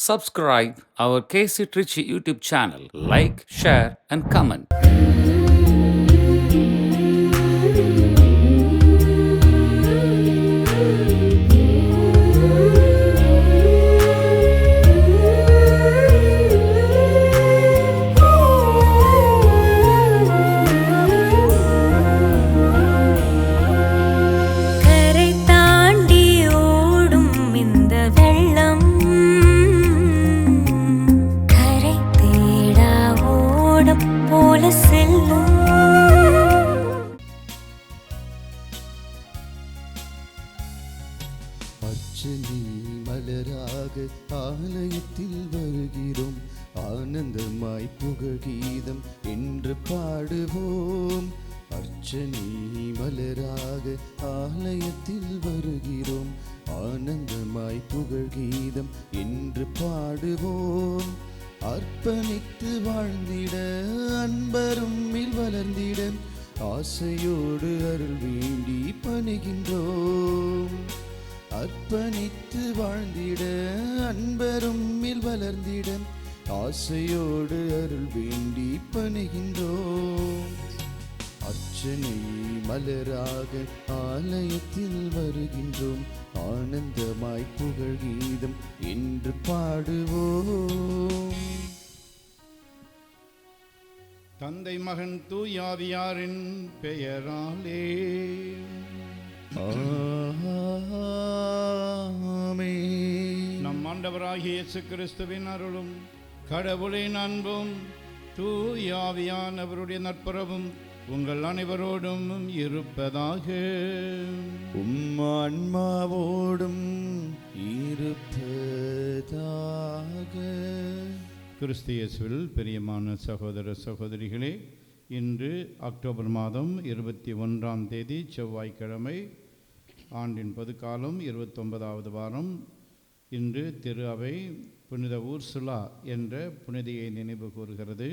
Subscribe our KC Trichy YouTube channel. Like, share and comment. அர்ச்சனை மலராக ஆலயத்தில் வருகிறோம், ஆனந்தமாய் புகழ்கீதம் என்று பாடுவோம். அர்ச்சனை மலராக ஆலயத்தில் வருகிறோம், ஆனந்தமாய் புகழ்கீதம் என்று பாடுவோம். அர்ப்பணித்து வாழ்ந்திட அன்பரும் வளர்ந்திட ஆசையோடு அருள் வேண்டி பணிகின்றோம். அர்ப்பணித்து வாழ்ந்திட அன்பரும் வளர்ந்திட ஆசையோடு அருள் வேண்டி பணிகின்றோம். அர்ச்சனை மலராக ஆலயத்தில் வருகின்றோம், ஆனந்தமாய் புகழ்கீதம் என்று பாடுவோம். தந்தை மகன் தூயாவியாரின் பெயராலே நம் ஆண்டவராகிய இயேசு கிறிஸ்துவின் அருளும் கடவுளின் அன்பும் தூயாவியானவருடைய நட்புறவும் உங்கள் அனைவரோடும் இருப்பதாக. ஆன்மாவோடும் இருப்பதாக. கிறிஸ்து இயேசுவில் பிரியமான சகோதர சகோதரிகளே, இன்று அக்டோபர் மாதம் 21 செவ்வாய்க்கிழமை, ஆண்டின் பொதுக்காலம் 29வது வாரம். இன்று திரு அவை புனித ஊர்சுலா என்ற புனிதையை நினைவு கூறுகிறது.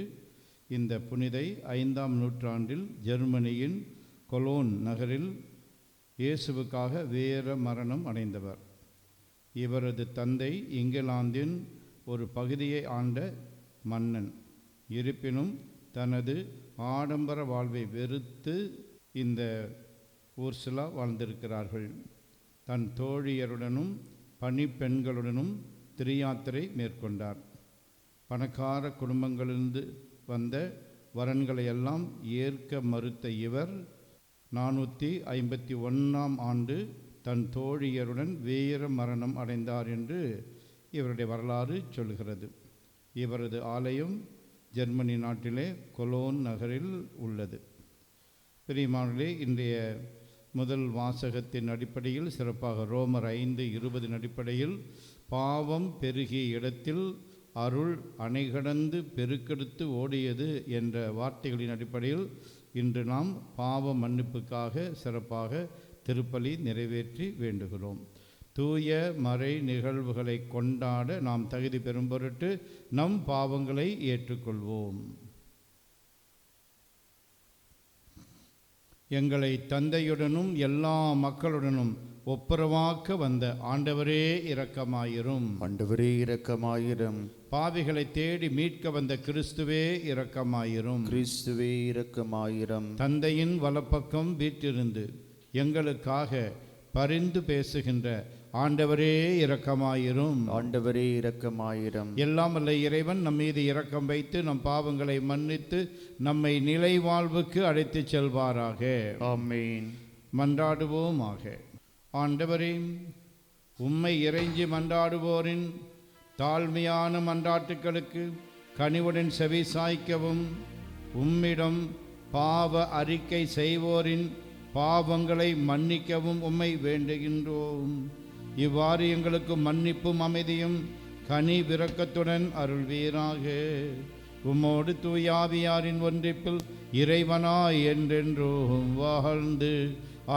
இந்த புனிதை 5ஆம் நூற்றாண்டில் ஜெர்மனியின் கொலோன் நகரில் இயேசுவுக்காக வீர மரணம் அடைந்தவர். இவரது தந்தை இங்கிலாந்தின் ஒரு பகுதியை ஆண்ட மன்னன். இருப்பினும் தனது ஆடம்பர வாழ்வை வெறுத்து இந்த ஊர்சுலா வாழ்ந்திருக்கிறார்கள். தன் தோழியருடனும் பணிப்பெண்களுடனும் திரியாத்திரை மேற்கொண்டார். பணக்கார குடும்பங்களிலிருந்து வந்த வரன்களையெல்லாம் ஏற்க மறுத்த இவர் 451ஆம் ஆண்டு தன் தோழியருடன் வீர மரணம் அடைந்தார் என்று இவருடைய வரலாறு சொல்கிறது. இவரது ஆலயம் ஜெர்மனி நாட்டிலே கொலோன் நகரில் உள்ளது. பிரியமானவர்களே, இன்றைய முதல் வாசகத்தின் அடிப்படையில், சிறப்பாக ரோமர் 5:20 அடிப்படையில், பாவம் பெருகிய இடத்தில் அருள் அணைகடந்து பெருக்கெடுத்து ஓடியது என்ற வார்த்தைகளின் அடிப்படையில் இன்று நாம் பாவ மன்னிப்புக்காக சிறப்பாக திருப்பலி நிறைவேற்றி வேண்டுகிறோம். தூய மறை நிகழ்வுகளை கொண்டாட நாம் தகுதி பெறும் பொருட்டு நம் பாவங்களை ஏற்றுக்கொள்வோம். எங்களை தந்தையுடனும் எல்லா மக்களுடனும் ஒப்புரவாக்க வந்த ஆண்டவரே இரக்கமாயிரும். ஆண்டவரே இரக்கமாயிரும். பாவிகளை தேடி மீட்க வந்த கிறிஸ்துவே இரக்கமாயிரும். கிறிஸ்துவே இரக்கமாயிரும். தந்தையின் வலப்பக்கம் வீற்றிருந்து எங்களுக்காக பரிந்து பேசுகின்ற ஆண்டவரே இரக்கமாயிரும். ஆண்டவரே இரக்கமாயிரும். எல்லாம் வல்ல இறைவன் நம் மீது இரக்கம் வைத்து நம் பாவங்களை மன்னித்து நம்மை நிலை வாழ்வுக்கு அழைத்து செல்வாராக. ஆமென். மன்றாடுவோமாக. ஆண்டவரே, உம்மை இறைஞ்சி மன்றாடுவோரின் தாழ்மையான மன்றாட்டுக்களுக்கு கனிவுடன் செவி சாய்க்கவும், உம்மிடம் பாவ அறிக்கை செய்வோரின் பாவங்களை மன்னிக்கவும் உம்மை வேண்டுகின்றோம். இவ்வாறு எங்களுக்கு மன்னிப்பும் அமைதியும் கனி விரக்கத்துடன் அருள்வீராக. உம்மோடு தூயாவியாரின் ஒன்றிப்பில் இறைவனாய் என்றென்றும் வாழ்ந்து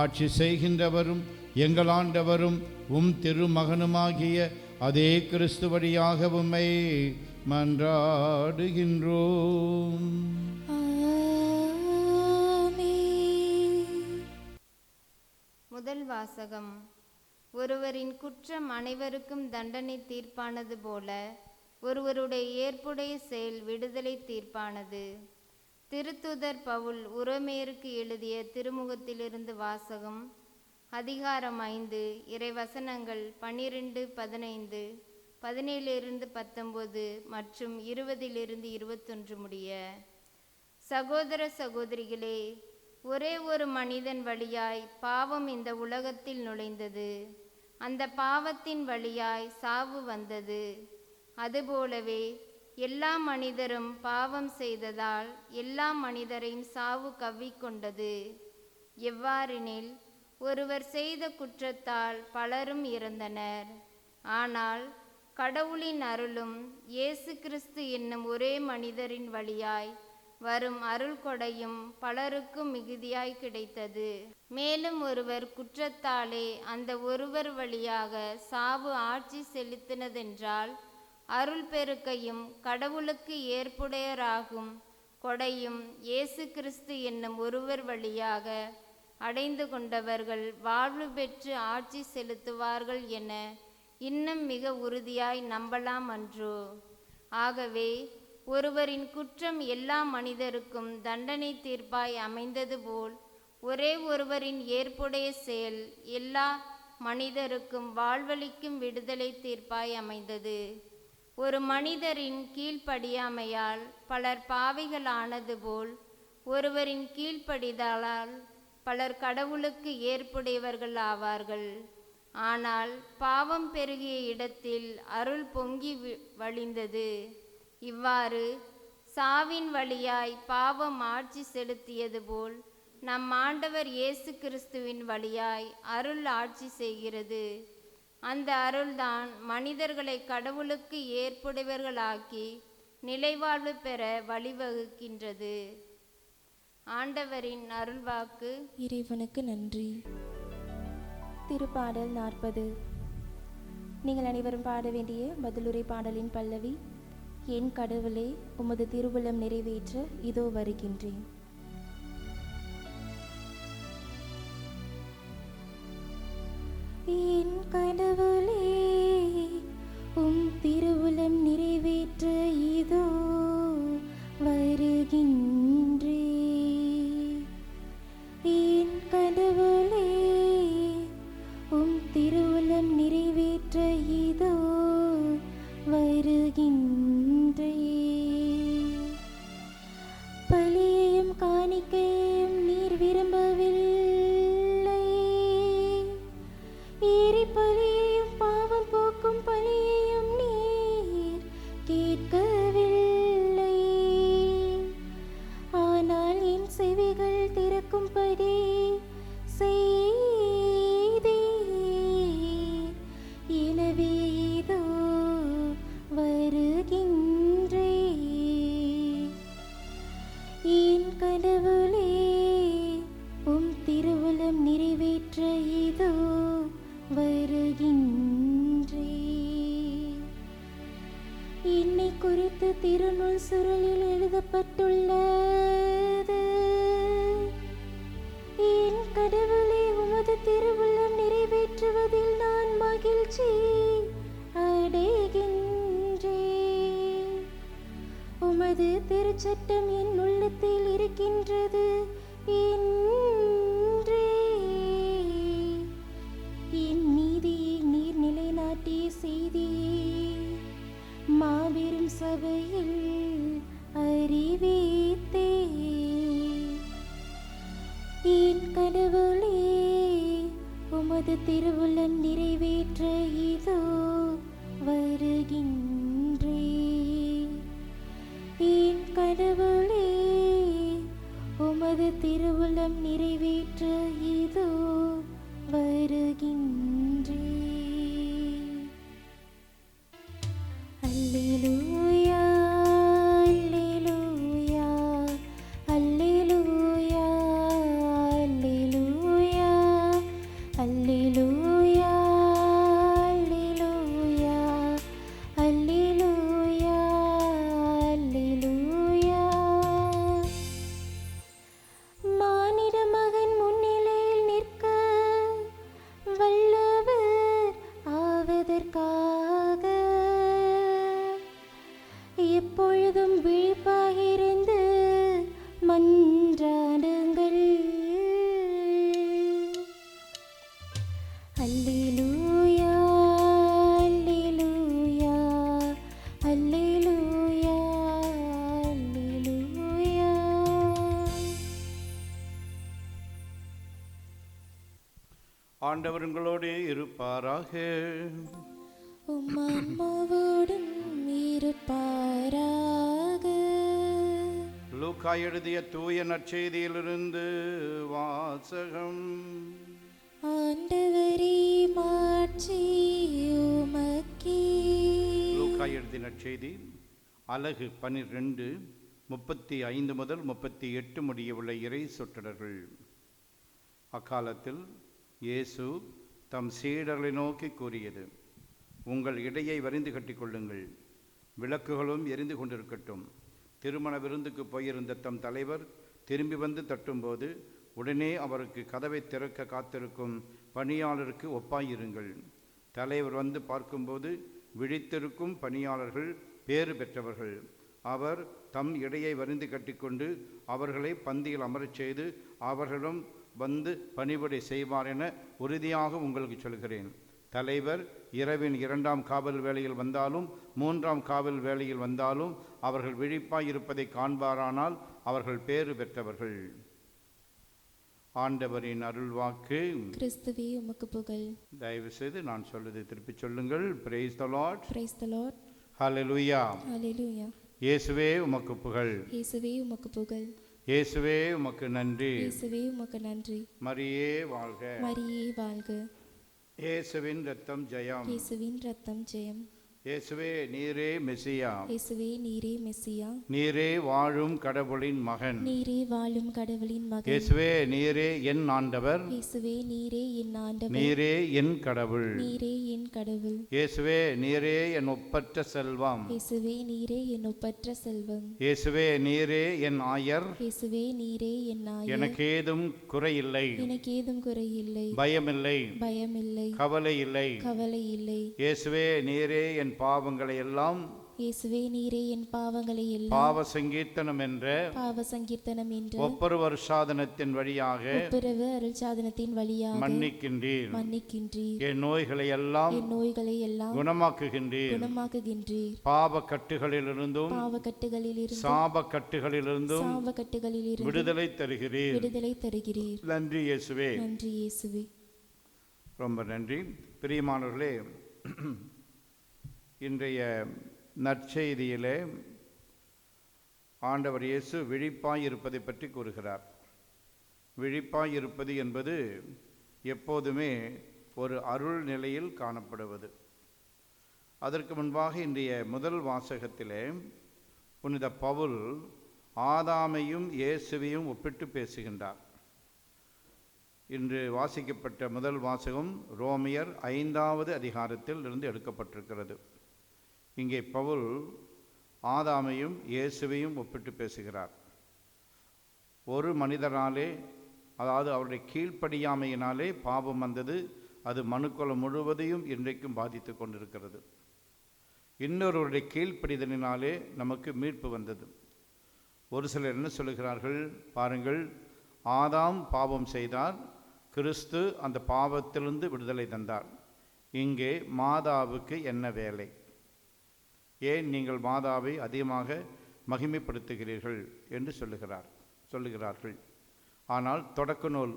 ஆட்சி செய்கின்றவரும் எங்கள் ஆண்டவரும் உம் திருமகனுமாகிய அதே கிறிஸ்து வழியாக உம்மை மன்றாடுகின்றோம். முதல் வாசகம். ஒருவரின் குற்றம் அனைவருக்கும் தண்டனை தீர்ப்பானது போல ஒருவருடைய ஏற்புடைய செயல் விடுதலை தீர்ப்பானது. திருத்துதர் பவுல் உரோமேருக்கு எழுதிய திருமுகத்திலிருந்து வாசகம். அதிகாரம் 5, இறைவசனங்கள் 12, 15, 17-19 மற்றும் 20-21 முடிய. சகோதர சகோதரிகளே, ஒரே ஒரு மனிதன் வழியாய் பாவம் இந்த உலகத்தில் நுழைந்தது. அந்த பாவத்தின் வழியாய் சாவு வந்தது. அதுபோலவே எல்லா மனிதரும் பாவம் செய்ததால் எல்லா மனிதரையும் சாவு கவ்விக்கொண்டது. எவ்வாறெனில், ஒருவர் செய்த குற்றத்தால் பலரும் இறந்தனர். ஆனால் கடவுளின் அருளும் இயேசு கிறிஸ்து என்னும் ஒரே மனிதரின் வழியாய் வரும் அருள் கொடையும் பலருக்கும் மிகுதியாய் கிடைத்தது. மேலும் ஒருவர் குற்றத்தாலே அந்த ஒருவர் வழியாக சாவு ஆட்சி செலுத்தினதென்றால், அருள் பெருக்கையும் கடவுளுக்கு ஏற்புடையராகும் கொடையும் இயேசு கிறிஸ்து என்னும் ஒருவர் வழியாக அடைந்து கொண்டவர்கள் வாழ்வு பெற்று ஆட்சி செலுத்துவார்கள் என இன்னும் மிக உறுதியாய் நம்பலாம் அன்றோ? ஆகவே ஒருவரின் குற்றம் எல்லா மனிதருக்கும் தண்டனை தீர்ப்பாய் அமைந்தது போல், ஒரே ஒருவரின் ஏற்புடைய செயல் எல்லா மனிதருக்கும் வாழ்வளிக்கும் விடுதலை தீர்ப்பாய் அமைந்தது. ஒரு மனிதரின் கீழ்ப்படியாமையால் பலர் பாவிகளானது போல், ஒருவரின் கீழ்ப்படிதலால் பலர் கடவுளுக்கு ஏற்புடையவர்கள் ஆவார்கள். ஆனால் பாவம் பெருகிய இடத்தில் அருள் பொங்கி வழிந்தது. இவ்வாறு சாவின் வழியாய் பாவம் ஆட்சி செலுத்தியது போல், நம் ஆண்டவர் இயேசு கிறிஸ்துவின் வழியாய் அருள் ஆட்சி செய்கிறது. அந்த அருள்தான் மனிதர்களை கடவுளுக்கு ஏற்புடையவர்களாக்கி நிலைவாழ்வு பெற வழிவகுக்கின்றது. ஆண்டவரின் அருள்வாக்கு. இறைவனுக்கு நன்றி. திருப்பாடல் 40. நீங்கள் அனைவரும் பாட வேண்டிய பதிலுரை பாடலின் பல்லவி. என் கடவுளே, உமது திருவுளம் நிறைவேற்ற இதோ வருகின்றேன். என் கடவுளே, உம் திருவுளம் நிறைவேற்ற இதோ வருகின்றேன். என் கடவுளே, உம் திருவுளம் நிறைவேற்ற இதோ வருகின்றேன். பலியையும் காணிக்கையும் நீர் விரும்பவில்லை. பலியையும் பாவம் போக்கும் பலியையும் நீர் கேட்கவில்லை. ஆனால் என் செவிகள் திறக்கும்படி செய்தீர். எனவே இதோ வருகின்றேன். என் கடவுளே, உம் திருவுளம் நிறைவேற்ற இதோ வருகின்றேன். என்னை குறித்து திருநூல் சுருளில் எழுதப்பட்டுள்ளது. என் கடவுளே, உமது திருவுளம் நிறைவேற்றுவதில் நான் மகிழ்ச்சி அடைகின்றேன். உமது திருச்சட்டம் என் உள்ளத்தில் இருக்கின்றது என்றே. என் நீதியை நீர் நிலைநாட்டிய செய்தியை மாபெரும் சபையில் அறிவித்தே. என் கடவுளே, உமது திருவுளம் நிறைவேற்ற இதோ வருகின்றேன். என் கடவுளே, உமது திருவுளம் நிறைவேற்ற இதோ வருகின்றேன். அல்லேலூயா, அல்லேலூயா, அல்லேலூயா, அல்லேலூயா, அல்லேலூயா, அல்லேலூயா, அல்லேலூயா, அல்லேலூயா. மானிட மகன் முன்னிலையில் நிற்க எப்பொழுதும் விழிப்பாயிருந்து மன்றாடுங்கள். அல்லேலூயா, அல்லேலூயா, அல்லேலூயா, அல்லேலூயா. ஆண்டவர் உங்களோடு இருப்பாராக. உம்மாவோடும் இருப்பாராக. லூக்கா எழுதிய தூய நற்செய்தியிலிருந்து வாசகம். ஆண்டவரே, மாட்சி உமக்கே. லூக்கா எழுதிய நற்செய்தி அலகு 12 35 முதல் 38 முடிய உள்ள இறை சொற்றொடர்கள். அக்காலத்தில் இயேசு தம் சீடர்களை நோக்கி கூறியது: உங்கள் இடையை வரிந்து கட்டிக்கொள்ளுங்கள், விளக்குகளும் எரிந்து கொண்டிருக்கட்டும். திருமண விருந்துக்கு போயிருந்த தம் தலைவர் திரும்பி வந்து தட்டும்போது உடனே அவருக்கு கதவை திறக்க காத்திருக்கும் பணியாளருக்கு ஒப்பாயிருங்கள். தலைவர் வந்து பார்க்கும்போது விழித்திருக்கும் பணியாளர்கள் பேறு பெற்றவர்கள். அவர் தம் இடையை வரிந்து கட்டிக்கொண்டு அவர்களை பந்தியில் அமரச் செய்து அவர்களிடம் வந்து பணிவிடை செய்வார் என உறுதியாக உங்களுக்கு சொல்கிறேன். தலைவர் இரவின் 2ஆம் காவல் வேளையில் வந்தாலும் 3ஆம் காவல் வேளையில் வந்தாலும் அவர்கள் விழிப்பாய் இருப்பதை காண்பாரானால் அவர்கள் பேறு பெற்றவர்கள். ஆண்டவரின் அருள்வாக்கு. கிறிஸ்துவே உமக்கு புகழ். தயவு செய்து நான் சொல்வதை திருப்பி சொல்லுங்கள். Praise the Lord. Praise the Lord. Hallelujah. Hallelujah. இயேசுவே உமக்கு புகழ். இயேசுவே உமக்கு புகழ். இயேசுவே உமக்கு நன்றி. இயேசுவே உமக்கு நன்றி. மரியே வாழ்க. மரியே வாழ்க. இயேசுவின் இரத்தம் ஜெயம். இயேசுவின் இரத்தம் ஜெயம். இயேசுவே நீரே மெசியா. இயேசுவே நீரே மெசியா. நீரே வாழும் கடவுளின் மகன். நீரே வாழும் கடவுளின் மகன். இயேசுவே நீரே என் ஆண்டவர். இயேசுவே நீரே என் ஆண்டவர். நீரே என் கடவுள். நீரே என் கடவுள். இயேசுவே நீரே என் ஒப்பற்ற செல்வம். இயேசுவே நீரே என் ஒப்பற்ற செல்வம். இயேசுவே நீரே என் ஆயர். இயேசுவே நீரே என் ஆயர். எனக்கேதும் குறையில்லை. எனக்கேதும் குறையில்லை. பயமில்லை. பயமில்லை. கவலை இல்லை. கவலை இல்லை. இயேசுவே நீரே என் பாவங்களை எல்லாம். இயேசுவே நீரே என் பாவங்களை எல்லாம். பாவ சங்கீர்த்தனம் என்ற பாவ சங்கீர்த்தனம் என்ற ஒப்புரவு சாதனத்தின் வழியாக ஒப்புரவு அருள் சாதனத்தின் வழியாக மன்னிக்கின்றீர். மன்னிக்கின்றீர். என் நோய்களை எல்லாம். என் நோய்களை எல்லாம் குணமாக்குகின்றீர். குணமாக்குகின்றீர். பாவ கட்டுகளிலிருந்தும் பாவக்கட்டுகளிலிருந்து சாப கட்டுகளிலிருந்தும் சாபக்கட்டுகளிலிருந்து விடுதலை தருகிறீர். விடுதலை தருகிறீர். நன்றி இயேசுவே. நன்றி இயேசுவே. ரொம்ப நன்றி. பிரியமானவர்களே, இன்றைய நற்செய்தியிலே ஆண்டவர் இயேசு விழிப்பாய் இருப்பதை பற்றி கூறுகிறார். விழிப்பாய் இருப்பது என்பது எப்போதுமே ஒரு அருள் நிலையில் காணப்படுவது. அதற்கு முன்பாக இன்றைய முதல் வாசகத்திலே புனித பவுல் ஆதாமையும் இயேசுவையும் ஒப்பிட்டு பேசுகின்றார். இன்று வாசிக்கப்பட்ட முதல் வாசகம் ரோமியர் 5வது அதிகாரத்தில் இருந்து எடுக்கப்பட்டிருக்கிறது. இங்கே பவுல் ஆதாமையும் இயேசுவையும் ஒப்பிட்டு பேசுகிறார். ஒரு மனிதனாலே, அதாவது அவருடைய கீழ்ப்படியாமையினாலே பாவம் வந்தது. அது மனுக்குலம் முழுவதையும் இன்றைக்கும் பாதித்து கொண்டிருக்கிறது. இன்னொருவருடைய கீழ்ப்படிதலினாலே நமக்கு மீட்பு வந்தது. ஒரு சிலர் என்ன சொல்லுகிறார்கள் பாருங்கள், ஆதாம் பாவம் செய்தார், கிறிஸ்து அந்த பாவத்திலிருந்து விடுதலை தந்தார். இங்கே மாதாவுக்கு என்ன வேலை? ஏன் நீங்கள் மாதாவை அதிகமாக மகிமைப்படுத்துகிறீர்கள் என்று சொல்லுகிறார்கள். ஆனால் தொடக்க நூல்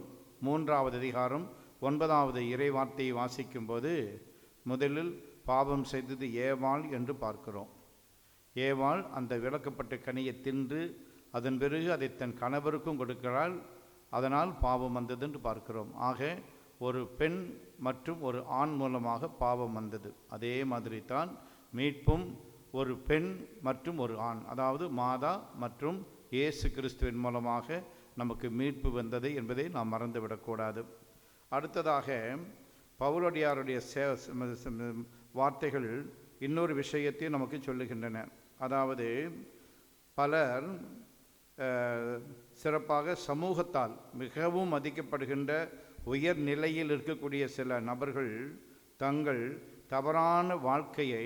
3வது அதிகாரம் 9வது இறை வார்த்தையை வாசிக்கும்போது முதலில் பாவம் செய்தது ஏவாள் என்று பார்க்கிறோம். ஏவாள் அந்த விளக்கப்பட்ட கனியை தின்று அதன் பிறகு அதை தன் கணவருக்கும் கொடுக்கிறாள். அதனால் பாவம் வந்தது என்று பார்க்கிறோம். ஆக ஒரு பெண் மற்றும் ஒரு ஆண் மூலமாக பாவம் வந்தது. அதே மாதிரி தான் மீட்பும் ஒரு பெண் மற்றும் ஒரு ஆண், அதாவது மாதா மற்றும் இயேசு கிறிஸ்துவின் மூலமாக நமக்கு மீட்பு வந்தது என்பதை நாம் மறந்துவிடக்கூடாது. அடுத்ததாக பவுலடியாருடைய வார்த்தைகள் இன்னொரு விஷயத்தையும் நமக்கு சொல்லுகின்றன. அதாவது பலர் சிறப்பாக சமூகத்தால் மிகவும் மதிக்கப்படுகின்ற உயர் நிலையில் இருக்கக்கூடிய சில நபர்கள் தங்கள் தவறான வாழ்க்கையை,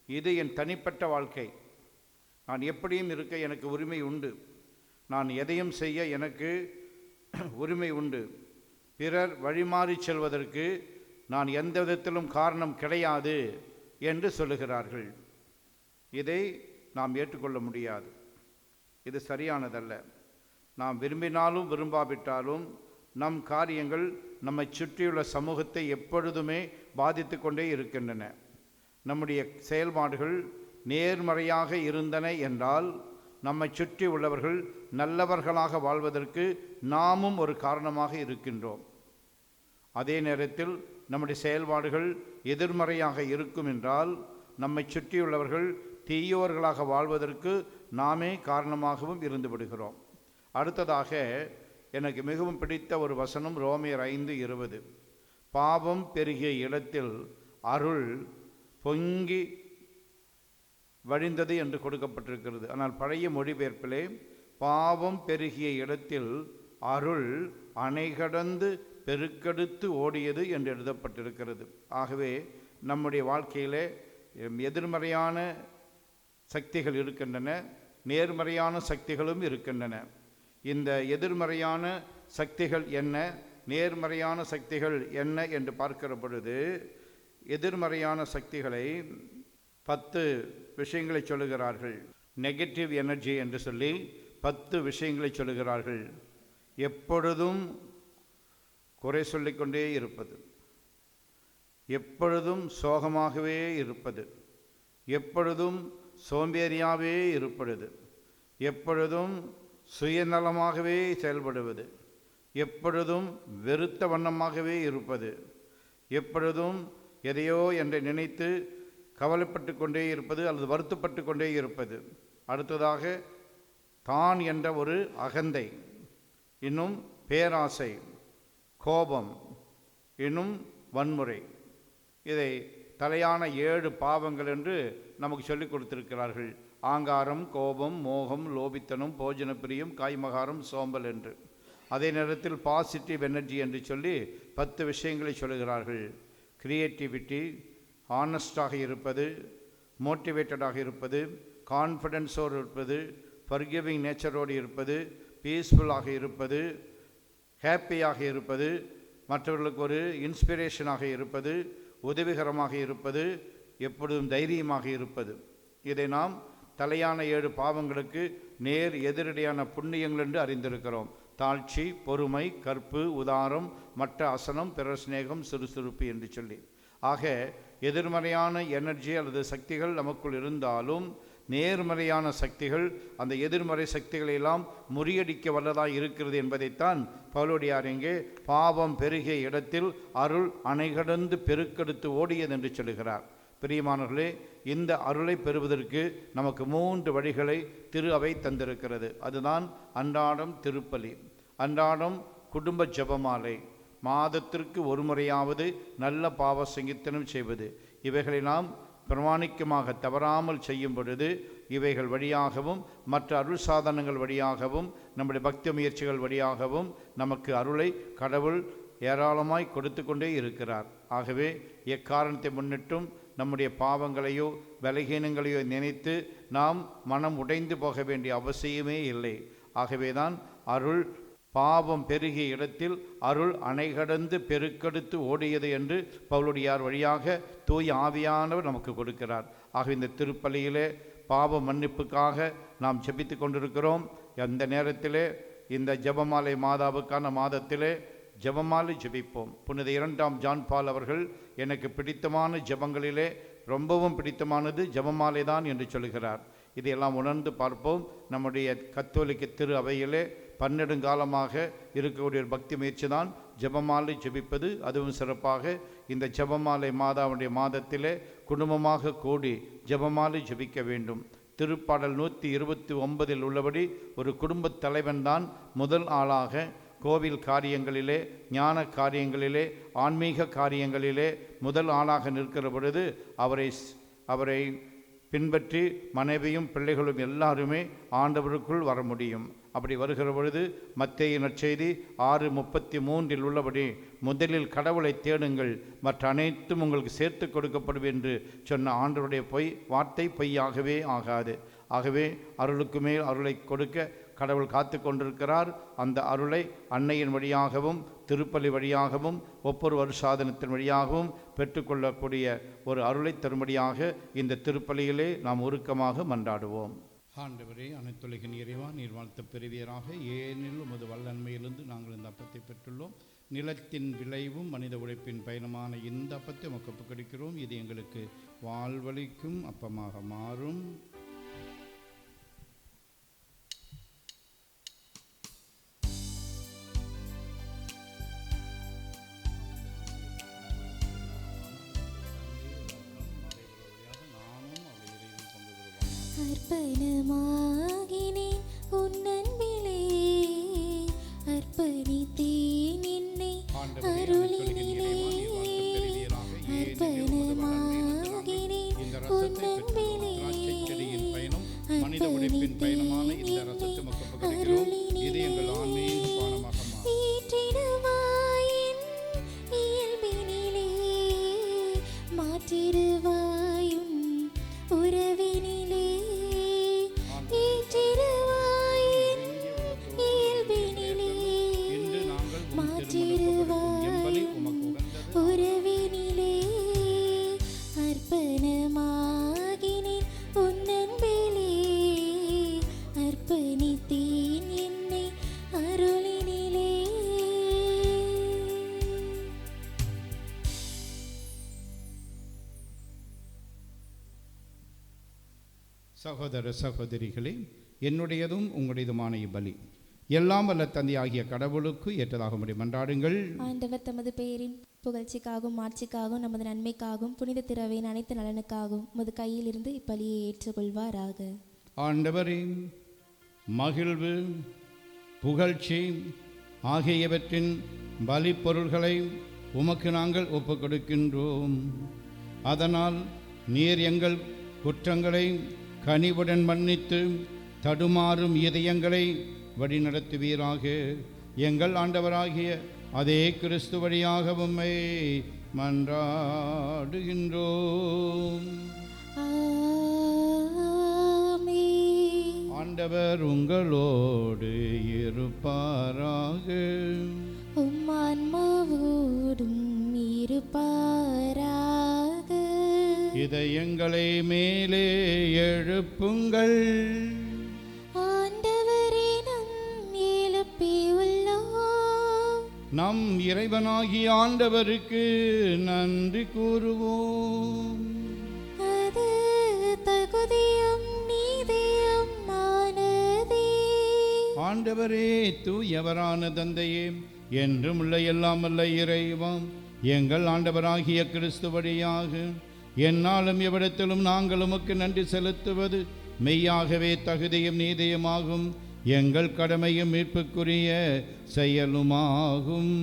இது என் தனிப்பட்ட வாழ்க்கை, நான் எப்படியும் இருக்க எனக்கு உரிமை உண்டு. நான் எதையும் செய்ய எனக்கு உரிமை உண்டு. பிறர் வழிமாறி செல்வதற்கு நான் எந்த விதத்திலும் காரணம் கிடையாது என்று சொல்லுகிறார்கள். இதை நாம் ஏற்றுக்கொள்ள முடியாது. இது சரியானதல்ல. நாம் விரும்பினாலும் விரும்பாவிட்டாலும் நம் காரியங்கள் நம்மை சுற்றியுள்ள சமூகத்தை எப்பொழுதுமே பாதித்து கொண்டே இருக்கின்றன. நம்முடைய செயல்பாடுகள் நேர்மறையாக இருந்தன என்றால் நம்மை சுற்றி உள்ளவர்கள் நல்லவர்களாக வாழ்வதற்கு நாமும் ஒரு காரணமாக இருக்கின்றோம். அதே நேரத்தில் நம்முடைய செயல்பாடுகள் எதிர்மறையாக இருக்கும் என்றால் நம்மை சுற்றியுள்ளவர்கள் தீயோர்களாக வாழ்வதற்கு நாமே காரணமாகவும் இருந்து விடுகிறோம். அடுத்ததாக எனக்கு மிகவும் பிடித்த ஒரு வசனம் ரோமையர் 5:20. பாவம் பெருகிய இடத்தில் அருள் பொங்கி வழிந்தது என்று கொடுக்கப்பட்டிருக்கிறது. ஆனால் பழைய மொழிபெயர்ப்பிலே பாவம் பெருகிய இடத்தில் அருள் அணைகடந்து பெருக்கெடுத்து ஓடியது என்று எழுதப்பட்டிருக்கிறது. ஆகவே நம்முடைய வாழ்க்கையிலே எதிர்மறையான சக்திகள் இருக்கின்றன, நேர்மறையான சக்திகளும் இருக்கின்றன. இந்த எதிர்மறையான சக்திகள் என்ன, நேர்மறையான சக்திகள் என்ன என்று பார்க்கிற பொழுது எதிர்மறையான சக்திகளை 10 விஷயங்களை சொல்லுகிறார்கள். நெகட்டிவ் எனர்ஜி என்று சொல்லி 10 விஷயங்களை சொல்லுகிறார்கள். எப்பொழுதும் குறை சொல்லிக்கொண்டே இருப்பது, எப்பொழுதும் சோகமாகவே இருப்பது, எப்பொழுதும் சோம்பேறியாகவே இருப்பது, எப்பொழுதும் சுயநலமாகவே செயல்படுவது, எப்பொழுதும் வெறுத்த வண்ணமாகவே இருப்பது, எப்பொழுதும் எதையோ என்று நினைத்து கவலைப்பட்டு கொண்டே இருப்பது அல்லது வருத்தப்பட்டு கொண்டே இருப்பது. அடுத்ததாக தான் என்ற ஒரு அகந்தை, இன்னும் பேராசை, கோபம், இன்னும் வன்முறை. இதை தலையான 7 பாவங்கள் என்று நமக்கு சொல்லிக் கொடுத்திருக்கிறார்கள். ஆங்காரம், கோபம், மோகம், லோபித்தனம், போஜன பிரியம், காய்மகாரம், சோம்பல் என்று. அதே நேரத்தில் பாசிட்டிவ் எனர்ஜி என்று சொல்லி 10 விஷயங்களை சொல்லுகிறார்கள். கிரியேட்டிவிட்டி, ஆனஸ்டாக இருப்பது, மோட்டிவேட்டடாக இருப்பது, கான்ஃபிடென்ஸோடு இருப்பது, ஃபர்கிவிங் நேச்சரோடு இருப்பது, பீஸ்ஃபுல்லாக இருப்பது, ஹாப்பியாக இருப்பது, மற்றவர்களுக்கு ஒரு இன்ஸ்பிரேஷனாக இருப்பது, உதவிகரமாக இருப்பது, எப்பொழுதும் தைரியமாக இருப்பது. இதை நாம் தலையான 7 பாவங்களுக்கு நேர் எதிரடியான புண்ணியங்கள் என்று அறிந்திருக்கிறோம். தாழ்ச்சி, பொறுமை, கற்பு, உதாரம், மற்ற அசனம், பிறர் சிநேகம், சுறுசுறுப்பு என்று சொல்லி. ஆக எதிர்மறையான எனர்ஜி அல்லது சக்திகள் நமக்குள் இருந்தாலும் நேர்மறையான சக்திகள் அந்த எதிர்மறை சக்திகளெல்லாம் முறியடிக்க வல்லதாக இருக்கிறது என்பதைத்தான் பவுலடியார் இங்கே பாவம் பெருகிய இடத்தில் அருள் அணைகடந்து பெருக்கெடுத்து ஓடியது என்று சொல்லுகிறார். பிரியமானவர்களே, இந்த அருளை பெறுவதற்கு நமக்கு 3 வழிகளை திரு அவை தந்திருக்கிறது. அதுதான் அன்றாடம் திருப்பலி, அன்றாடம் குடும்ப ஜெபமாலை, மாதத்திற்கு ஒரு முறையாவது நல்ல பாவ சங்கீர்த்தனம் செய்வது. இவைகளை நாம் பிரமாணிக்கமாக தவறாமல் செய்யும் பொழுது இவைகள் வழியாகவும் மற்ற அருள் சாதனங்கள் வழியாகவும் நம்முடைய பக்தி முயற்சிகள் வழியாகவும் நமக்கு அருளை கடவுள் ஏராளமாய் கொடுத்து கொண்டே இருக்கிறார். ஆகவே எக்காரணத்தை முன்னிட்டும் நம்முடைய பாவங்களையோ பலகீனங்களையோ நினைத்து நாம் மனம் உடைந்து போக வேண்டிய அவசியமே இல்லை. ஆகவேதான் அருள் பாவம் பெருகிய இடத்தில் அருள் அணைகடந்து பெருக்கெடுத்து ஓடியது என்று பவுலடியார் வழியாக தூய ஆவியானவர் நமக்கு கொடுக்கிறார். ஆக இந்த திருப்பலியிலே பாவ மன்னிப்புக்காக நாம் ஜெபித்து கொண்டிருக்கிறோம். அந்த நேரத்திலே இந்த ஜெபமாலை மாதாவுக்கான மாதத்திலே ஜெபமாலை ஜெபிப்போம். புனித 2ஆம் ஜான் பால் அவர்கள் எனக்கு பிடித்தமான ஜெபங்களிலே ரொம்பவும் பிடித்தமானது ஜெபமாலை தான் என்று சொல்கிறார். இதையெல்லாம் உணர்ந்து பார்ப்போம். நம்முடைய கத்தோலிக்க திரு அவையிலே பன்னெடுங்காலமாக இருக்கக்கூடிய ஒரு பக்தி முயற்சி தான் ஜெபமாலை ஜெபிப்பது. அதுவும் சிறப்பாக இந்த ஜெபமாலை மாதாவுடைய மாதத்திலே குடும்பமாக கூடி ஜெபமாலை ஜெபிக்க வேண்டும். திருப்பாடல் 129 உள்ளபடி ஒரு குடும்பத் தலைவன் தான் முதல் ஆளாக கோவில் காரியங்களிலே, ஞான காரியங்களிலே, ஆன்மீக காரியங்களிலே முதல் ஆளாக நிற்கிற பொழுது அவரை பின்பற்றி மனைவியும் பிள்ளைகளும் எல்லாருமே ஆண்டவருக்குள் வர முடியும். அப்படி வருகிற பொழுது மத்தேயு நற்செய்தி 6:33 உள்ளபடி முதலில் கடவுளை தேடுங்கள், மற்ற அனைத்தும் உங்களுக்கு சேர்த்து கொடுக்கப்படும் என்று சொன்ன ஆண்டவருடைய வார்த்தை பொய்யாகவே ஆகாது. ஆகவே அருளுக்கு மேல் அருளை கொடுக்க கடவுள் காத்து கொண்டிருக்கிறார். அந்த அருளை அன்னையின் வழியாகவும் திருப்பலி வழியாகவும் ஒவ்வொரு வருஷாதனத்தின் வழியாகவும் பெற்றுக்கொள்ளக்கூடிய ஒரு அருளை தரும்படியாக இந்த திருப்பலியிலே நாம் உருக்கமாக மன்றாடுவோம். ஆண்டவரே, அனைத்துலகின் இறைவா, நீர் வாழ்த்த பெறுவீராக. ஏனில் உமது வல்லன்மையிலிருந்து நாங்கள் இந்த அப்பத்தை பெற்றுள்ளோம். நிலத்தின் விளைவும் மனித உழைப்பின் பயணமான இந்த அப்பத்தை உமக்கு ஒப்புக்கொடுக்கிறோம். இது எங்களுக்கு வாழ்வளிக்கும் அப்பமாக மாறும். அர்ப்பணமாகினேன் உன் அன்பிலே, அர்ப்பணித்தேன் என்னை அருளினிலே. அர்ப்பணமாகினேன் உன் அன்பிலே, அர்ப்பணித்தேன் என்னை அருளினிலே. ஏற்றிடுவாய் என் இயல்பினிலே, மாற்றிடுவாய் உன் உறவினிலே. உறவினிலே அர்ப்பணமாகினேன் உன் அன்பிலே, அர்ப்பணித்தேன் என்னை அருளினிலே. சகோதர சகோதரிகளே, என்னுடையதும் உங்களுடையதுமான இப்பலி எல்லாம் வல்ல தந்தையாகிய கடவுளுக்கு ஏற்றதாக மன்றாடுங்கள். ஆண்டவர் தமது பெயரின் புகழ்ச்சிக்காகவும் மாட்சிக்காகவும் நமது நன்மைக்காகவும் புனித திரவையின் அனைத்து நலனுக்காகவும் உமது கையில் இருந்து இப்பலியை ஏற்றுக்கொள்வாராக. ஆண்டவரே, மகிழ்வு புகழ்ச்சி ஆகியவற்றின் பலி பொருள்களை உமக்கு நாங்கள் ஒப்புக் கொடுக்கின்றோம். அதனால் நீர் எங்கள் குற்றங்களை கனிவுடன் மன்னித்து தடுமாறும் இதயங்களை வழிநடத்துவீராக. எங்கள் ஆண்டவராகிய அதே கிறிஸ்து வழியாக உம்மை மன்றாடுகின்றோம். ஆண்டவர் உங்களோடு இருப்பாராக. உம் ஆன்மாவோடும் இருப்பாராக. இதயங்களை மேலே எழுப்புங்கள். நம் இறைவனாகிய ஆண்டவருக்கு நன்றி கூறுவோம். அது தகுதியும் நீதியுமானதே. ஆண்டவரே, தூயவரான தந்தையே, என்றும் உள்ள எல்லாம் வல்ல இறைவா, எங்கள் ஆண்டவராகிய கிறிஸ்து வழியாக எந்நாளும் எவ்விடத்திலும் நாங்கள் உமக்கு நன்றி செலுத்துவது மெய்யாகவே தகுதியும் நீதியுமாகும். எங்கள் கடமையும் மீட்புக்குரிய செயலுமாகும்.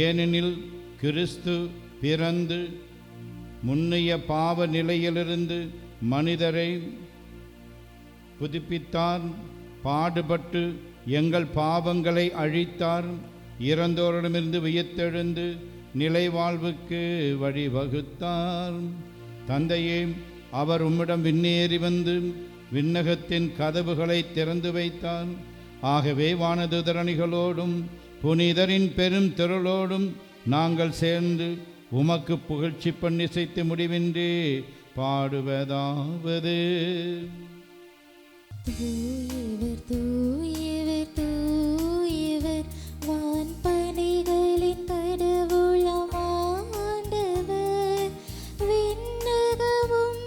ஏனெனில் கிறிஸ்து பிறந்து முன்னைய பாவ நிலையிலிருந்து மனிதரை புதுப்பித்தார். பாடுபட்டு எங்கள் பாவங்களை அழித்தார். இறந்தோரிடமிருந்து உயிர்த்தெழுந்து நிலை வாழ்வுக்கு வழிவகுத்தார். தந்தையே, அவர் உம்மிடம் விண்ணேறி வந்து விண்ணகத்தின் கதவுகளை திறந்து வைத்தார். ஆகவே வானதூதரணிகளோடும் புனிதரின் பெரும் திரளோடும் நாங்கள் சேர்ந்து உமக்கு புகழ்ச்சி பண்ணிசைத்து முடிவின்றி பாடுவதாவது: தூயவர் தூயவர் தூயவர், வான்படைகளின் கடவுளாம் ஆண்டவர். விண்ணகமும்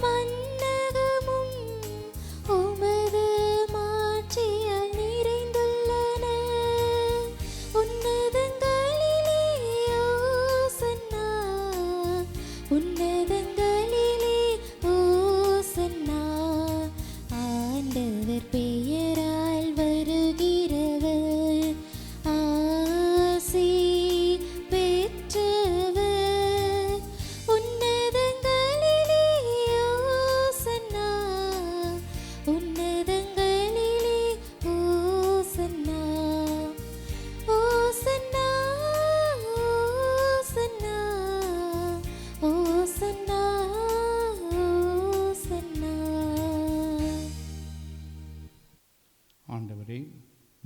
மண்ணகமும் உமது மாட்சியால் நிறைந்துள்ளன. உன்னதங்களிலே ஓசன்னா, உன்னதங்களிலே ஓசன்னா. ஆண்டவர் பெயரா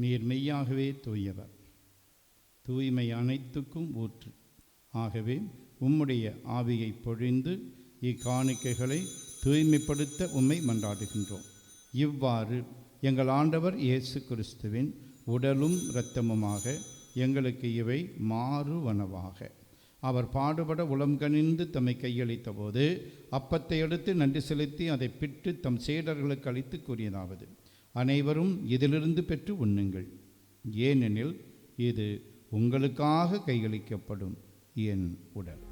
நீர் மெய்யாகவே தூயவர், தூய்மை அனைத்துக்கும் ஊற்று. ஆகவே உம்முடைய ஆவியை பொழிந்து இக்காணிக்கைகளை தூய்மைப்படுத்த உம்மை மன்றாடுகின்றோம். இவ்வாறு எங்கள் ஆண்டவர் இயேசு கிறிஸ்துவின் உடலும் இரத்தமுமாக எங்களுக்கு இவை மாறுவனவாக. அவர் பாடுபட உளம் கனிந்து தம்மை கையளித்த போது அப்பத்தை எடுத்து நன்றி செலுத்தி அதை பிட்டு தம் சீடர்களுக்கு அளித்து கூறியதாவது: அனைவரும் இதிலிருந்து பெற்று உண்ணுங்கள், ஏனெனில் இது உங்களுக்காக கையளிக்கப்படும் என் உடல்.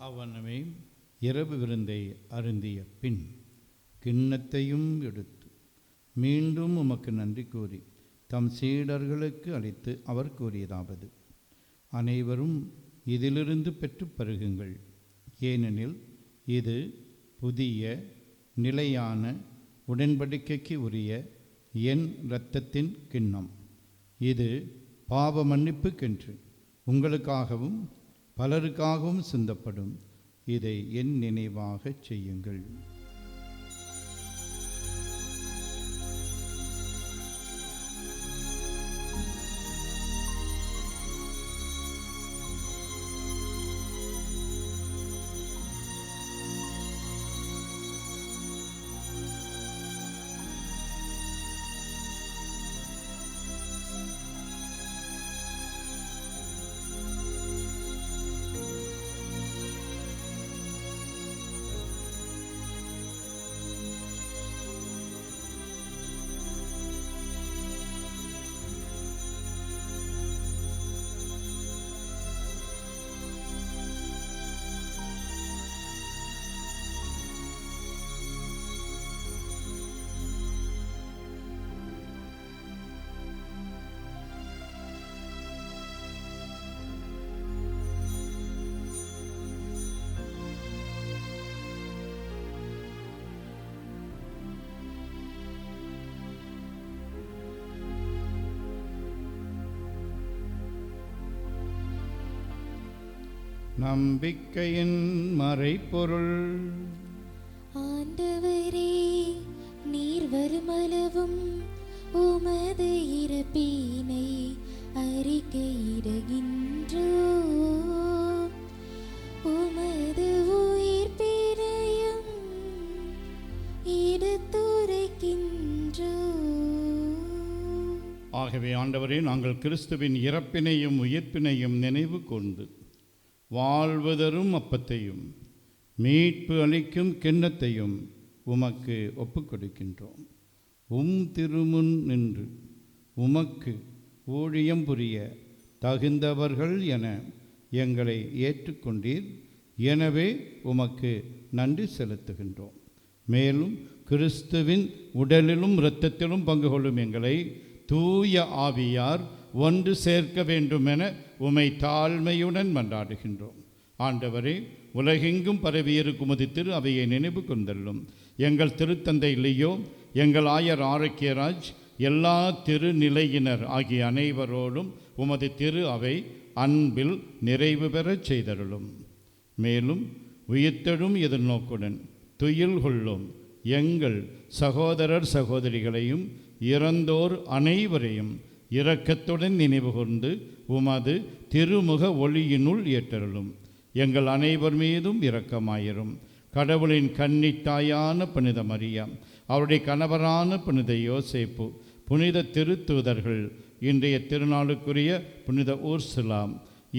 அவ்வண்ணமே இரவு விருந்தை அருந்திய பின் கிண்ணத்தையும் எடுத்து மீண்டும் உமக்கு நன்றி கூறி தம் சீடர்களுக்கு அளித்து அவர் கூறியதாவது: அனைவரும் இதிலிருந்து பெற்று பருகுங்கள், ஏனெனில் இது புதிய நிலையான உடன்படிக்கைக்கு உரிய என் இரத்தத்தின் கிண்ணம். இது பாவ மன்னிப்புக்கென்று உங்களுக்காகவும் பலருக்காகவும் சிந்தப்படும். இதை என் நினைவாகச் செய்யுங்கள். நம்பிக்கையின் மறைபொருள். ஆண்டவரே, நீர் வருமளவும் உமது இறப்பினை அறிக்கையிடுகின்றோம், உமது உயிர்ப்பினையும் எடுத்துரைக்கின்றோம். ஆகவே ஆண்டவரே, நாங்கள் கிறிஸ்துவின் இறப்பினையும் உயிர்ப்பினையும் நினைவு கூர்ந்து வாழ்வதரும் அப்பத்தையும் மீட்பு அளிக்கும் கிண்ணத்தையும் உமக்கு ஒப்புக் கொடுக்கின்றோம். திருமுன் நின்று உமக்கு ஊழியம் புரிய தகுந்தவர்கள் என எங்களை ஏற்றுக்கொண்டீர். எனவே உமக்கு நன்றி செலுத்துகின்றோம். மேலும் கிறிஸ்துவின் உடலிலும் இரத்தத்திலும் பங்கு கொள்ளும் எங்களை தூய ஆவியார் ஒன்று சேர்க்க வேண்டுமென உமை தாழ்மையுடன் மன்றாடுகின்றோம். ஆண்டவரே, உலகெங்கும் பரவியிருக்கும் உமது திரு அவையை நினைவு கொண்டல்லும். எங்கள் திருத்தந்தை லியோ, எங்கள் ஆயர் ஆரோக்கியராஜ், எல்லா திருநிலையினர் ஆகிய அனைவரோடும் உமது திரு அவை அன்பில் நிறைவு பெறச் செய்தருளும். மேலும் உயிர்த்தெழும் எதிர்நோக்குடன் துயில் கொள்ளும் எங்கள் சகோதரர் சகோதரிகளையும் இறந்தோர் அனைவரையும் இரக்கத்துடன் நினைவு கூர்ந்து உமது திருமுக ஒளியினுள் ஏற்றருளும். எங்கள் அனைவர் மீதும் இரக்கமாயிரும். கடவுளின் கன்னித்தாயான புனித மரியா, அவருடைய கணவரான புனித யோசேப்பு, புனித திருத்தூதர்கள், இன்றைய திருநாளுக்குரிய புனித ஊர்சுலாம்,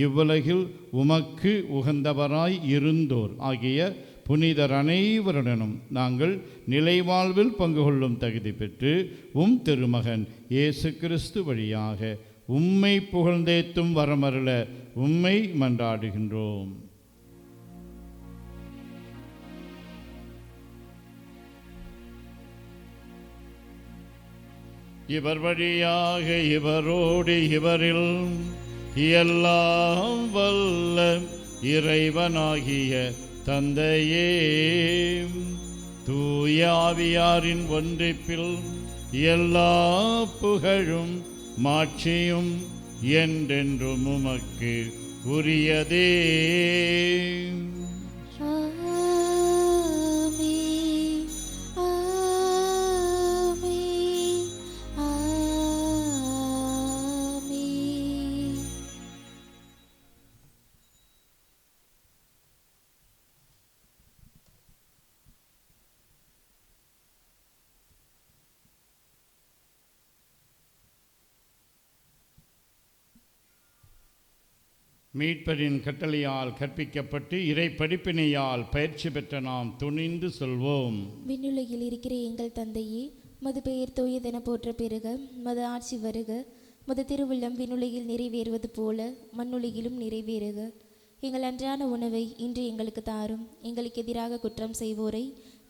இவ்வுலகில் உமக்கு உகந்தவராய் இருந்தோர் ஆகிய புனிதர் அனைவருடனும் நாங்கள் நிலைவாழ்வில் பங்கு கொள்ளும் தகுதி பெற்று திருமகன் இயேசு கிறிஸ்து வழியாக உம்மை புகழ்ந்தேத்தும் வரமருள உம்மை மன்றாடுகின்றோம். இவர் வழியாக இவரோடு இவரில் எல்லாம் வல்ல இறைவனாகிய தந்தையே, தூய ஆவியாரின் ஒன்றிப்பில் எல்லா புகழும் மாட்சியும் என்றென்றும் உமக்கு உரியதே. மீட்பரின் கட்டளையால் கற்பிக்கப்பட்டு இறை படிப்பினையால் பயிற்சி பெற்ற நாம் துணிந்து சொல்வோம். விண்ணுலகில் இருக்கிற எங்கள் தந்தையே, மது பெயர் தூயதென போற்ற பெருக, மது ஆட்சி வருக, மது திருவுள்ளம் விண்ணுலகில் நிறைவேறுவது போல மண்ணுலகிலும் நிறைவேறுக. எங்கள் அன்றாட உணவை இன்று எங்களுக்கு தாரும். எங்களுக்கு எதிராக குற்றம் செய்வோரை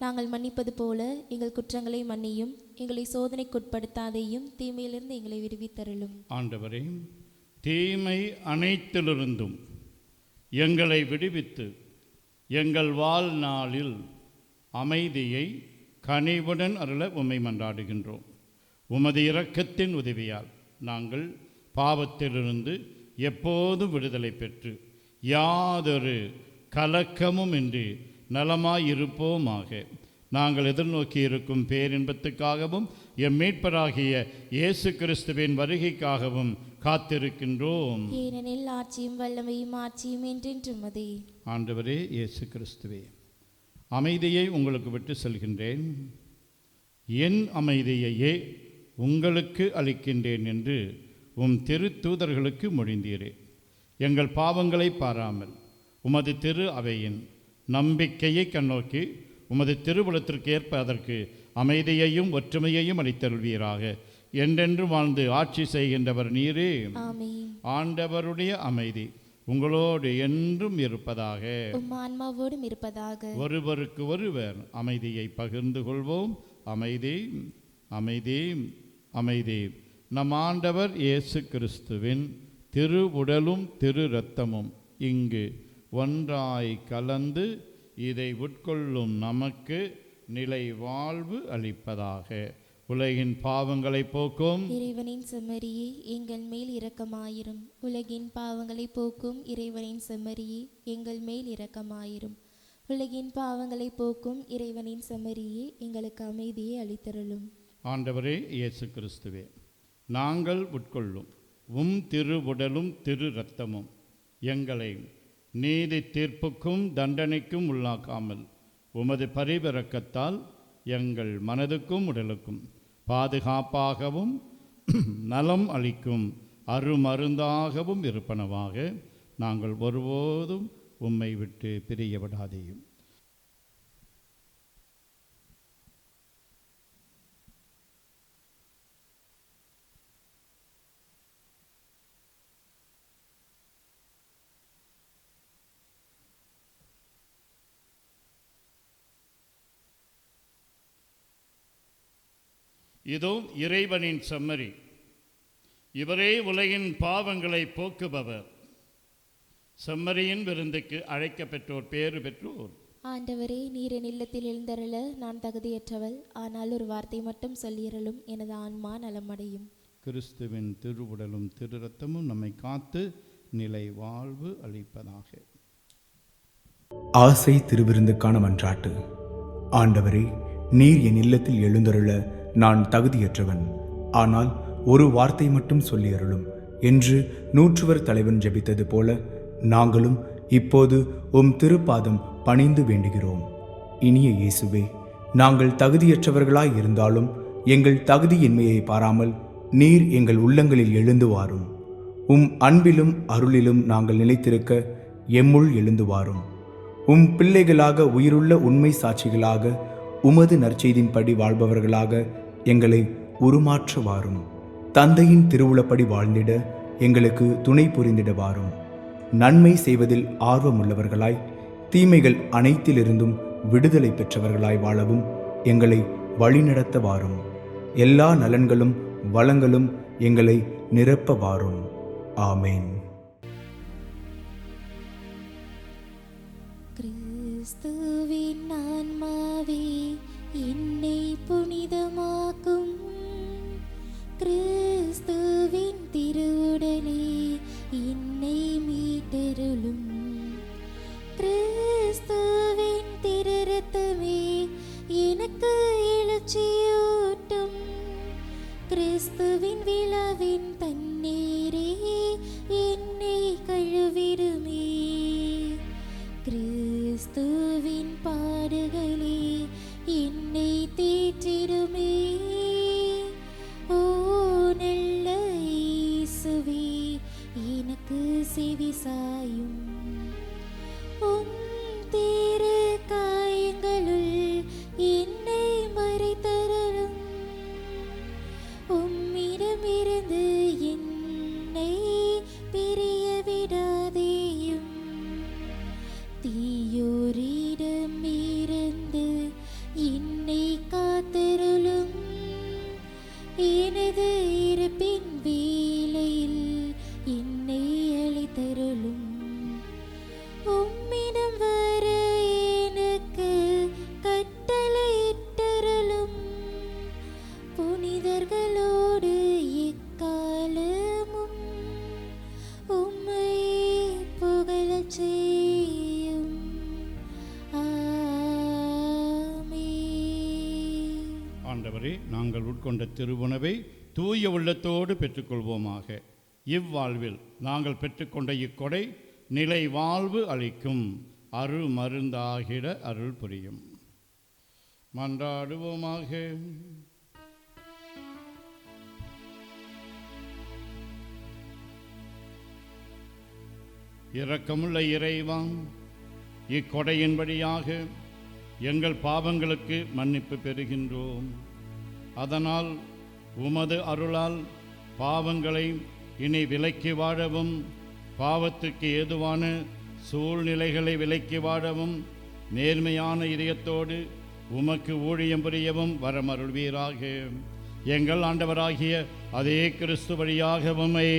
நாங்கள் மன்னிப்பது போல எங்கள் குற்றங்களை மன்னியும். எங்களை சோதனைக்குட்படுத்தாதையும் தீமையிலிருந்து எங்களை விடுவித்தருளும். ஆண்டவரே, தீமை அனைத்திலிருந்தும் எங்களை விடுவித்து எங்கள் வாழ்நாளில் அமைதியை கனிவுடன் அருள உம்மை மன்றாடுகின்றோம். உமது இரக்கத்தின் உதவியால் நாங்கள் பாவத்திலிருந்து எப்போதும் விடுதலை பெற்று யாதொரு கலக்கமும் இன்றி நலமாயிருப்போமாக. நாங்கள் எதிர்நோக்கி இருக்கும் பேரின்பத்துக்காகவும் எம் மீட்பராகிய இயேசு கிறிஸ்துவின் வருகைக்காகவும் காத்திருக்கின்றோம். ஏனெனில் ஆட்சியும் வல்லமையும் ஆட்சியும் என்றென்றும் அதே. ஆண்டவரே இயேசு கிறிஸ்துவே, அமைதியை உங்களுக்கு விட்டு செல்கின்றேன், என் அமைதியையே உங்களுக்கு அளிக்கின்றேன் என்று திருத்தூதர்களுக்கு மொழிந்தீரே. எங்கள் பாவங்களை பாராமல் உமது திரு அவையின் நம்பிக்கையை கண்ணோக்கி உமது திருவுளத்திற்கு ஏற்ப அதற்கு அமைதியையும் ஒற்றுமையையும் அளித்தருள்வீராக. என்றென்று வாழ்ந்து ஆட்சி செய்கின்றவர் நீரே. ஆமென். ஆண்டவருடைய அமைதி உங்களோடு என்றும் இருப்பதாக, ஆன்மாவோடும் இருப்பதாக. ஒருவருக்கு ஒருவர் அமைதியை பகிர்ந்து கொள்வோம். அமைதி, அமைதி, அமைதி. நம் ஆண்டவர் இயேசு கிறிஸ்துவின் திரு உடலும் திரு இரத்தமும் இங்கு ஒன்றாய் கலந்து இதை உட்கொள்ளும் நமக்கு நிலை வாழ்வு அளிப்பதாக. உலகின் பாவங்களை போக்கும் இறைவனின் செம்மறியே, எங்கள் மேல் இரக்கமாயிரும். உலகின் பாவங்களை போக்கும் இறைவனின் செம்மறியே, எங்கள் மேல் இரக்கமாயிரும். உலகின் பாவங்களை போக்கும் இறைவனின் செம்மறியே, எங்களுக்கு அமைதியை அளித்தருளும். ஆண்டவரே இயேசு கிறிஸ்துவே, நாங்கள் உட்கொள்ளும் திரு உடலும் திரு இரத்தமும் எங்களை நீதி தீர்ப்புக்கும் தண்டனைக்கும் உள்ளாக்காமல் உமது பரிவிரக்கத்தால் எங்கள் மனதுக்கும் உடலுக்கும் பாதுகாப்பாகவும் நலம் அளிக்கும் அருமருந்தாகவும் இருப்பனவாக. நாங்கள் ஒருபோதும் உம்மை விட்டு பிரியவிடாதேயும். இதோ இறைவனின் செம்மறி, இவரே உலகின் பாவங்களை போக்குபவர். செம்மறியின் விருந்துக்கு அழைக்கப்பெற்றோர் பேறு பெற்றோர். ஆண்டவரே, நீர் என் இல்லத்தில் எழுந்தருள நான் தகுதியற்றவள். ஆனால் ஒரு வார்த்தை மட்டும் சொல்லியருளும், எனது ஆன்மா நலமடையும். கிறிஸ்துவின் திருவுடலும் திரு இரத்தமும் நம்மை காத்து நிலை வாழ்வு அளிப்பதாக. ஆசை திருவிருந்துக்கான மன்றாட்டு. ஆண்டவரே, நீர் என் இல்லத்தில் எழுந்தருள நான் தகுதியற்றவன். ஆனால் ஒரு வார்த்தை மட்டும் சொல்லியருளும் என்று நூற்றுவர் தலைவன் ஜெபித்தது போல நாங்களும் இப்போது உம் திருப்பாதம் பணிந்து வேண்டுகிறோம். இனிய இயேசுவே, நாங்கள் தகுதியற்றவர்களாய் இருந்தாலும் எங்கள் தகுதியின்மையை பாராமல் நீர் எங்கள் உள்ளங்களில் எழுந்து வாரும். உம் அன்பிலும் அருளிலும் நாங்கள் நிலைத்திருக்க எம்முள் எழுந்து வாரும். உம் பிள்ளைகளாக உயிருள்ள உண்மை சாட்சிகளாக உமது நற்செய்தின்படி வாழ்பவர்களாக எங்களை உருமாற்ற வாரும். தந்தையின் திருவுளப்படி வாழ்ந்திட எங்களுக்கு துணை புரிந்திட வாரும். நன்மை செய்வதில் ஆர்வமுள்ளவர்களாய் தீமைகள் அனைத்திலிருந்தும் விடுதலை பெற்றவர்களாய் வாழவும் எங்களை வழிநடத்த வாரும். எல்லா நலன்களும் வளங்களும் எங்களை நிரப்ப வாரும். ஆமேன். கிறிஸ்துவின் ஆன்மாவே என்னை புனிதமாக்கும். கிறிஸ்துவின் திருவுடலே என்னை மீட்டருளும். கிறிஸ்துவின் திரு ரத்தமே எனக்கு எழுச்சியூட்டும். கிறிஸ்துவின் விழாவின் தண்ணீரே என்னை கழுவிடுமே. கிறிஸ்துவின் பாடுகளே என்னை தேற்றிடுமே. ஓ நல்ல இயேசுவே, எனக்கு செவி சாயும். உம் திரு காயங்களுள் என்னை மறைத்தருளும். உம்மிடமிருந்து என்னை பிரிய விடாதேயும். தீயோரிடமிருந்து என்னை காத்தருளும். எனது இறப்பின் வேளையில் என்னை அழைத்தருளும். உம்மிடம் வர எனக்கு கட்டளையிட்டருளும். புனிதர்களோடு எக்காலமும் உம்மை புகழச் செய்யும். ஆமென். ஆண்டவரே, நாங்கள் உட்கொண்ட திருவுணவை தூய உள்ளத்தோடு பெற்றுக்கொள்வோமாக. இவ்வாழ்வில் நாங்கள் பெற்றுக்கொண்ட இக்கொடை நிலை வாழ்வு அளிக்கும் அருள் மருந்தாகிட அருள் புரியும். மன்றாடுவோமாக. இரக்கமுள்ள இறைவா, இக்கொடையின்படியாக எங்கள் பாவங்களுக்கு மன்னிப்பு பெறுகின்றோம். அதனால் உமது அருளால் பாவங்களை இனி விலக்கி வாழவும், பாவத்துக்கு ஏதுவான சூழ்நிலைகளை விலக்கி வாழவும், நேர்மையான இதயத்தோடு உமக்கு ஊழியம் புரியவும் வரமருள்வீராக. எங்கள் ஆண்டவராகிய அதே கிறிஸ்து வழியாக உம்மை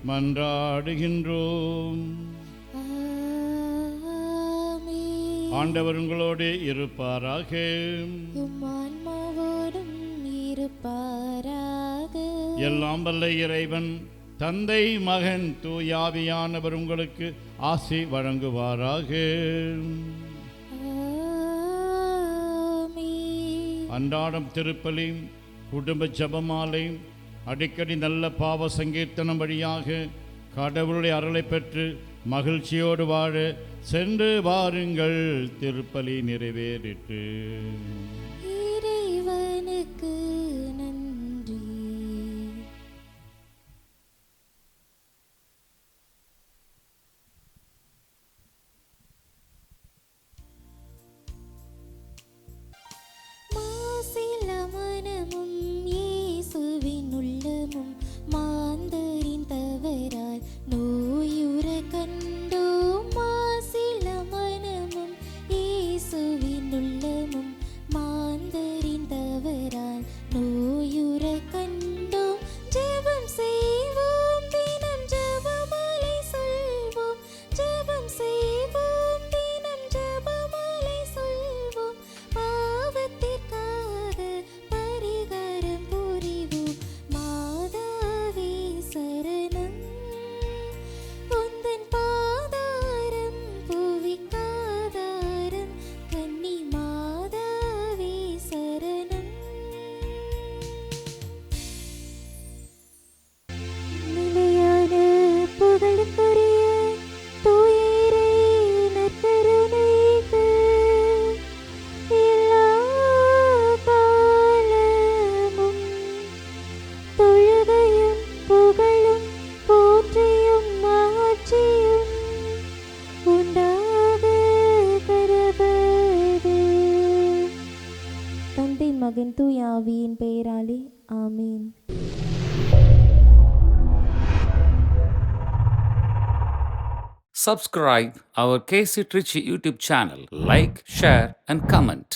மன்றாடுகின்றோம். ஆண்டவர் உங்களோடு இருப்பாராக. உம் ஆன்மாவோடும் இருப்பாராக. எல்லாம் வல்ல இறைவன் தந்தை, மகன், தூயாவியானவர் உங்களுக்கு ஆசி வழங்குவாராக. அன்றாடம் திருப்பலி, குடும்ப ஜெபமாலை, அடிக்கடி நல்ல பாவ சங்கீர்த்தனம் வழியாக கடவுளுடைய அருளை பெற்று மகிழ்ச்சியோடு வாழ சென்று வாருங்கள். திருப்பலி நிறைவேறிற்று. இறைவனுக்கு நன்றி. மாசில மனமும் இயேசுவின் உள்ளமும் மாந்தரின் தவறால் நோயுற கண்டோம். மாசில மனமும் இயேசுவின் உள்ளமும் தந்தை மகன் தூய ஆவியின் பெயராலே ஆமீன். Subscribe our KC Trichy YouTube channel. Like, share and comment.